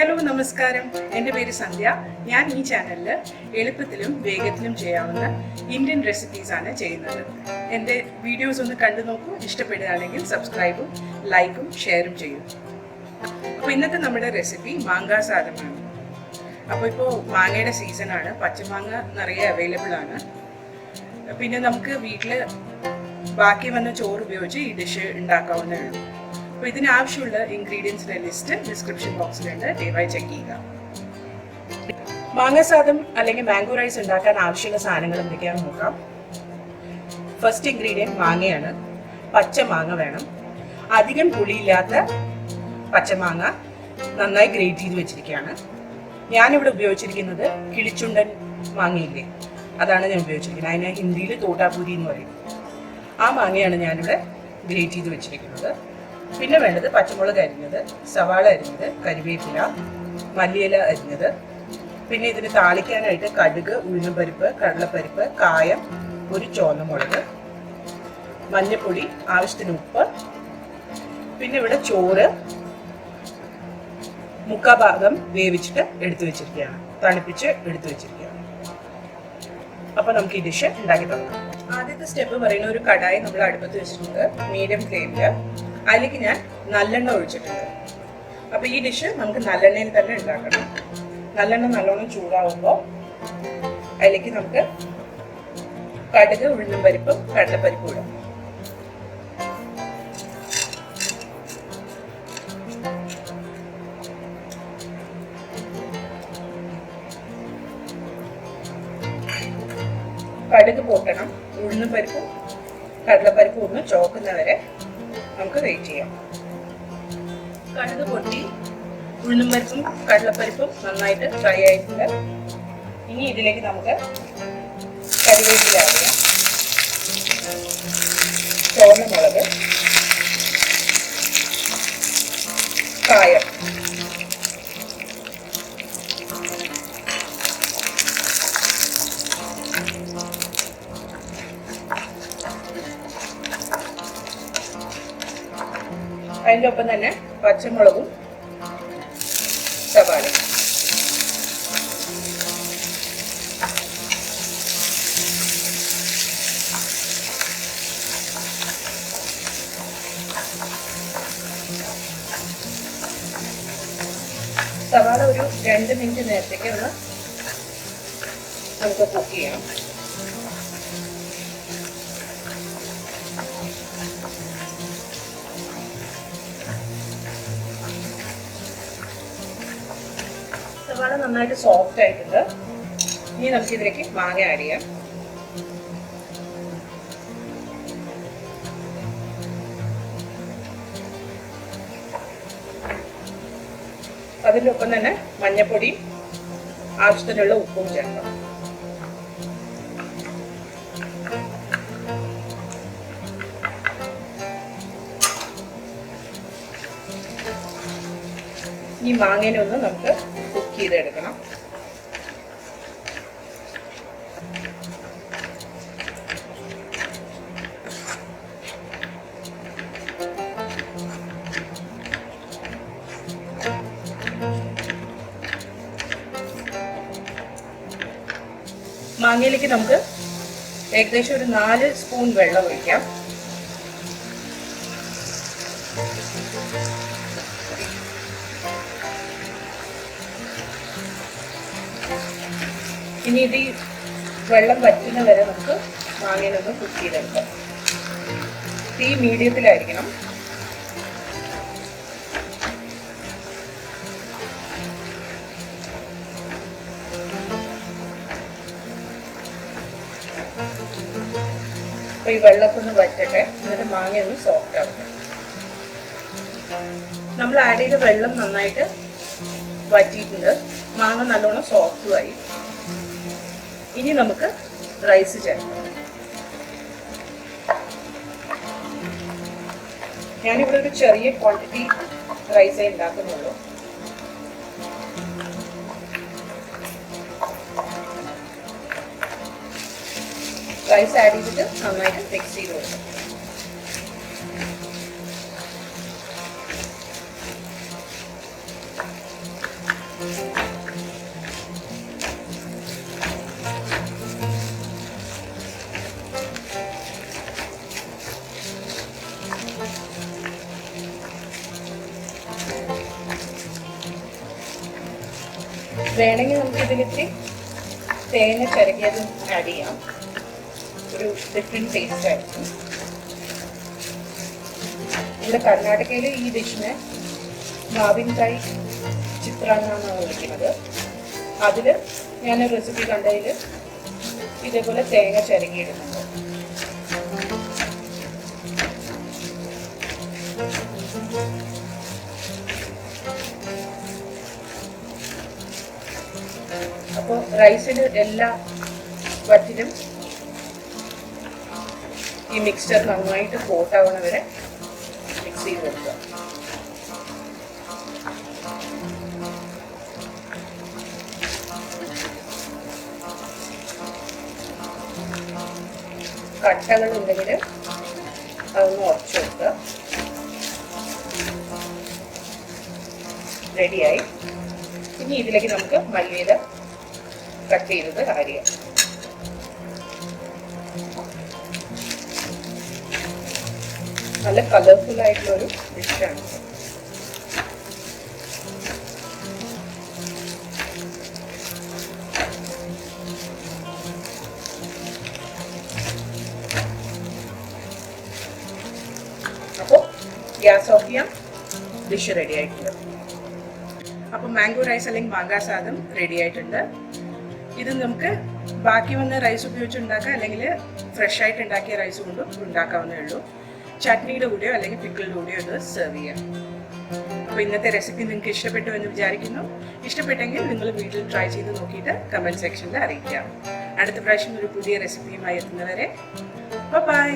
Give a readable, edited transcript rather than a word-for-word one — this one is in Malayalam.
ഹലോ നമസ്കാരം, എൻ്റെ പേര് സന്ധ്യ. ഞാൻ ഈ ചാനലിൽ എളുപ്പത്തിലും വേഗത്തിലും ചെയ്യാവുന്ന ഇന്ത്യൻ റെസിപ്പീസാണ് ചെയ്യുന്നത്. എൻ്റെ വീഡിയോസ് ഒന്ന് കണ്ടു നോക്കൂ. ഇഷ്ടപ്പെടുകയാണെങ്കിൽ സബ്സ്ക്രൈബും ലൈക്കും ഷെയറും ചെയ്യൂ. അപ്പോൾ ഇന്നത്തെ നമ്മുടെ റെസിപ്പി മാങ്ങാ സാദമാണ്. അപ്പോൾ ഇപ്പോൾ മാങ്ങയുടെ സീസണാണ്. പച്ചമാങ്ങ നിറയെ അവൈലബിൾ ആണ്. പിന്നെ നമുക്ക് വീട്ടിൽ ബാക്കി വന്ന ചോറ് ഉപയോഗിച്ച് ഈ ഡിഷ് ഉണ്ടാക്കാവുന്നതാണ്. അപ്പോൾ ഇതിനാവശ്യമുള്ള ഇൻഗ്രീഡിയൻസിൻ്റെ ലിസ്റ്റ് ഡിസ്ക്രിപ്ഷൻ ബോക്സിലുണ്ട്, ദയവായി ചെക്ക് ചെയ്യുക. മാങ്ങ സാദം അല്ലെങ്കിൽ മാംഗോ റൈസ് ഉണ്ടാക്കാൻ ആവശ്യമുള്ള സാധനങ്ങൾ എന്തൊക്കെയാണെന്ന് നോക്കാം. ഫസ്റ്റ് ഇൻഗ്രീഡിയൻറ്റ് മാങ്ങയാണ്. പച്ചമാങ്ങ വേണം. അധികം പുളിയില്ലാത്ത പച്ചമാങ്ങ നന്നായി ഗ്രേറ്റ് ചെയ്ത് വെച്ചിരിക്കുകയാണ്. ഞാനിവിടെ ഉപയോഗിച്ചിരിക്കുന്നത് കിളിച്ചുണ്ടൻ മാങ്ങയില്ലേ, അതാണ് ഞാൻ ഉപയോഗിച്ചിരിക്കുന്നത്. അതിന് ഹിന്ദിയിൽ തോട്ടാപൂരി എന്ന് പറയും. ആ മാങ്ങയാണ് ഞാനിവിടെ ഗ്രേറ്റ് ചെയ്ത് വെച്ചിരിക്കുന്നത്. പിന്നെ വേണ്ടത് പച്ചമുളക് അരിഞ്ഞത്, സവാള അരിഞ്ഞത്, കരിവേപ്പില, മല്ലിയില അരിഞ്ഞത്, പിന്നെ ഇതിന് താളിക്കാനായിട്ട് കടുക്, ഉഴുന്നുപരിപ്പ്, കടലപ്പരിപ്പ്, കായം, ഒരു ചുവന്ന മുളക്, മഞ്ഞൾപ്പൊടി, ആവശ്യത്തിന് ഉപ്പ്, പിന്നെ ഇവിടെ ചോറ് മുക്കാഭാഗം വേവിച്ചിട്ട് എടുത്തു വെച്ചിരിക്കുകയാണ്, തണുപ്പിച്ച് എടുത്തു വെച്ചിരിക്കുകയാണ്. അപ്പോൾ നമുക്ക് ഈ ഡിഷ് ഉണ്ടാക്കി തുടങ്ങാം. ആദ്യത്തെ സ്റ്റെപ്പ് പറയുന്ന ഒരു കടായി നമ്മൾ അടുപ്പത്ത് വെച്ചിട്ടുണ്ട്, മീഡിയം ഫ്ലെയിമിൽ. അതിലേക്ക് ഞാൻ നല്ലെണ്ണ ഒഴിച്ചിട്ടുണ്ട്. അപ്പോൾ ഈ ഡിഷ് നമുക്ക് നല്ലെണ്ണയിൽ തന്നെ ഉണ്ടാക്കണം. നല്ലെണ്ണ നല്ലോണം ചൂടാവുമ്പോൾ അതിലേക്ക് നമുക്ക് കടുക്, ഉഴുന്നും പരിപ്പും കടലപ്പരിപ്പും ഇടാം. കടുക് പൊട്ടണം. ഉഴുന്നും പരിപ്പും കടലപ്പരിപ്പും ഒന്ന് ചോക്കുന്നവരെ നമുക്ക് വെയിറ്റ് ചെയ്യാം. കടുക് പൊട്ടി ഉഴുന്നും പരിപ്പും കടലപ്പരിപ്പും നന്നായിട്ട് ഫ്രൈ ആയിട്ടുണ്ട്. ഇനി ഇതിലേക്ക് നമുക്ക് കരിവേപ്പില അറിയാം, ചുവന്ന മുളക്, കായം, അതിൻ്റെ ഒപ്പം തന്നെ പച്ചമുളകും സവാളയും. സവാള ഒരു 2 മിനിറ്റ് നേരത്തേക്ക് ഒന്ന് നമുക്ക് കുക്ക് ചെയ്യാം. സവാള നന്നായിട്ട് സോഫ്റ്റ് ആയിട്ടുണ്ട്. ഇനി നമുക്ക് ഇതിലേക്ക് മാങ്ങ ആഡ് ചെയ്യാം. അതിൻ്റെ ഒപ്പം തന്നെ മഞ്ഞൾപ്പൊടിയും ആവശ്യത്തിനുള്ള ഉപ്പും ചേർക്കാം. ഈ മാങ്ങേനെ ഒന്ന് നമുക്ക് കുക്ക് ചെയ്തെടുക്കണം. മാങ്ങയിലേക്ക് നമുക്ക് ഏകദേശം ഒരു 4 സ്പൂൺ വെള്ളം ഒഴിക്കാം. ഇനി ഇത് വെള്ളം വറ്റുന്ന വരെ നമുക്ക് മാങ്ങയിലൊന്ന് കുക്ക് ചെയ്തെടുക്കാം. തീ മീഡിയത്തിലായിരിക്കണം. അപ്പോൾ ഈ വെള്ളമൊക്കെ ഒന്ന് വറ്റട്ടെ, എന്നിട്ട് മാങ്ങയൊന്ന് സോഫ്റ്റ് ആവട്ടെ. നമ്മൾ ആഡ് ചെയ്ത വെള്ളം നന്നായിട്ട് വറ്റിയിട്ടുണ്ട്. മാങ്ങ നല്ലോണം സോഫ്റ്റുമായി. ഇനി നമുക്ക് റൈസ് ചേർക്കാം. ഞാനിവിടെ ഒരു ചെറിയ ക്വാണ്ടിറ്റി റൈസേ ഉണ്ടാക്കുന്നുള്ളൂ. റൈസ് ആഡ് ചെയ്തിട്ട് നന്നായിട്ട് മിക്സ് ചെയ്ത് കൊടുക്കാം. വേണമെങ്കിൽ നമുക്ക് ഇതിലിത്തിരി തേങ്ങ ചിരകിയതും ആഡ് ചെയ്യാം. ഒരു ഡിഫറെൻറ്റ് ടേസ്റ്റ് ആയിരിക്കും. ഇവിടെ കർണാടകയിൽ ഈ ഡിഷിനെ മാവിൻകായ് ചിത്രാന്ന എന്നാണ് വിളിക്കുന്നത്. അതിൽ ഞാൻ റെസിപ്പി കണ്ടതിൽ ഇതേപോലെ തേങ്ങ ചിരകിയിടുന്നുണ്ട്. അപ്പോൾ റൈസിൽ എല്ലാ വറ്റിലും ഈ മിക്സ്ചർ നന്നായിട്ട് കോട്ടാവണ വരെ മിക്സ് ചെയ്ത് കൊടുക്കുക. കട്ടകൾ ഉണ്ടെങ്കിൽ അതൊന്ന് ഉറച്ചു കൊടുക്കുക. റെഡിയായി. ഇനി ഇതിലേക്ക് നമുക്ക് മല്ലിയില കട്ട് ചെയ്തത് ആഡ് ചെയ്യാം. നല്ല കളർഫുൾ ആയിട്ടുള്ളൊരു ഡിഷാണ്. അപ്പോൾ ഗ്യാസ് ഓഫ് ചെയ്യാം. ഡിഷ് റെഡി ആയിട്ടുണ്ട്. അപ്പോൾ മാംഗോ റൈസ് അല്ലെങ്കിൽ മാങ്ങാ സാദം റെഡി ആയിട്ടുണ്ട്. ഇത് നമുക്ക് ബാക്കി വന്ന റൈസ് ഉപയോഗിച്ച് ഉണ്ടാക്കാം, അല്ലെങ്കിൽ ഫ്രഷ് ആയിട്ട് ഉണ്ടാക്കിയ റൈസ് കൊണ്ടും ഉണ്ടാക്കാവുന്നേ ഉള്ളൂ. ചട്നിയുടെ കൂടെയോ അല്ലെങ്കിൽ പിക്കിളിൻ്റെ കൂടെയോ ഇത് സെർവ് ചെയ്യാം. അപ്പോൾ ഇന്നത്തെ റെസിപ്പി നിങ്ങൾക്ക് ഇഷ്ടപ്പെട്ടു എന്ന് വിചാരിക്കുന്നു. ഇഷ്ടപ്പെട്ടെങ്കിൽ നിങ്ങൾ വീട്ടിൽ ട്രൈ ചെയ്ത് നോക്കിയിട്ട് കമൻറ്റ് സെക്ഷനിൽ അറിയിക്കാം. അടുത്ത പ്രാവശ്യം ഒരു പുതിയ റെസിപ്പിയുമായി എത്തുന്നവരെ ബൈ.